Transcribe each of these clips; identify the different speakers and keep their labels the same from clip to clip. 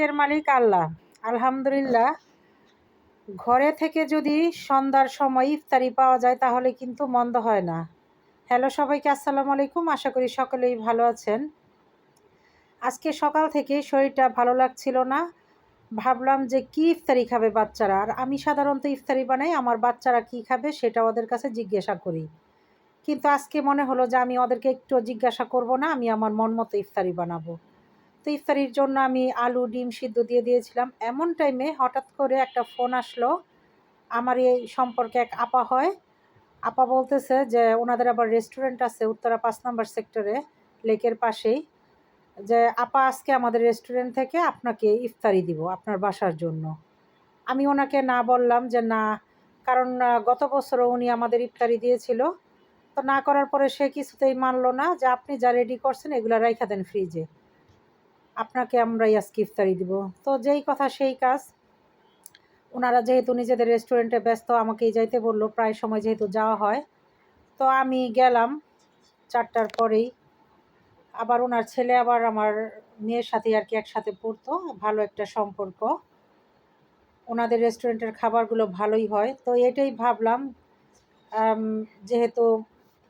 Speaker 1: রিজিকের মালিক আল্লাহ। আলহামদুলিল্লাহ, ঘরে থেকে যদি সন্ধ্যার সময় ইফতারি পাওয়া যায় তাহলে কিন্তু মন্দ হয় না। হ্যালো সবাইকে, আসসালামু আলাইকুম। আশা করি সকলেই ভালো আছেন। আজকে সকাল থেকে শরীরটা ভালো লাগছিল না। ভাবলাম যে কি ইফতারি খাবে বাচ্চারা, আর আমি সাধারণত ইফতারি বানাই, আমার বাচ্চারা কি খাবে সেটা ওদের কাছে জিজ্ঞাসা করি। কিন্তু আজকে মনে হলো যে আমি ওদেরকে একটু জিজ্ঞাসা করব না, আমি আমার মন মতো ইফতারি বানাবো। তো ইফতারির জন্য আমি আলু ডিম সিদ্ধ দিয়ে দিয়েছিলাম। এমন টাইমে হঠাৎ করে একটা ফোন আসলো। আমার এই সম্পর্কে এক আপা হয়। আপা বলতেছে যে ওনাদের আবার রেস্টুরেন্ট আছে উত্তরা ৫ নম্বর সেক্টরে, লেকের পাশেই। যে আপা, আজকে আমাদের রেস্টুরেন্ট থেকে আপনাকে ইফতারি দিব আপনার বাসার জন্য। আমি ওনাকে না বললাম যে না, কারণ গত বছরও উনি আমাদের ইফতারি দিয়েছিল। তো না করার পরে সে কিছুতেই মানলো না, যে আপনি যা রেডি করছেন এগুলো রাইখা দেন ফ্রিজে, আপনাকে আমরাই আজকে ইফতারি দিব। তো যেই কথা সেই কাজ। ওনারা যেহেতু নিজেদের রেস্টুরেন্টে ব্যস্ত, আমাকেই যাইতে বললো, প্রায় সময় যেহেতু যাওয়া হয়। তো আমি গেলাম ৪টার পরেই। আবার ওনার ছেলে আবার আমার মেয়ের সাথে আর কি একসাথে পড়তো, ভালো একটা সম্পর্ক। ওনাদের রেস্টুরেন্টের খাবারগুলো ভালোই হয়। তো এটাই ভাবলাম, যেহেতু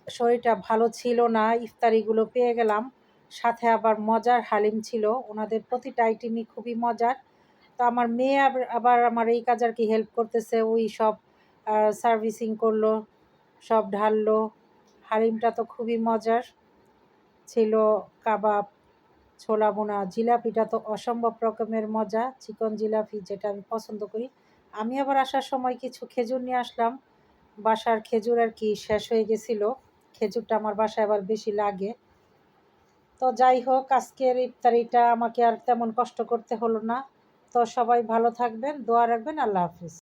Speaker 1: শরীরটা ভালো ছিল না, ইফতারিগুলো পেয়ে গেলাম, সাথে আবার মজার হালিম ছিল। ওনাদের প্রতিটা আইটেমই খুবই মজার। তো আমার মেয়ে আবার আমার এই কাজ আর কি হেল্প করতেছে, ওই সব সার্ভিসিং করলো, সব ঢাললো। হালিমটা তো খুবই মজার ছিল। কাবাব, ছোলা বোনা, জিলাপিটা তো অসম্ভব রকমের মজা, চিকন জিলাপি যেটা আমি পছন্দ করি। আমি আবার আসার সময় কিছু খেজুর নিয়ে আসলাম। বাসার খেজুর আর কি শেষ হয়ে গেছিলো, খেজুরটা আমার বাসায় আবার বেশি লাগে। তো যাই হোক, আজকের ইফতারিটা আমাকে আর তেমন কষ্ট করতে হলো না। তো সবাই ভালো থাকবেন, দোয়া রাখবেন। আল্লাহ হাফিজ।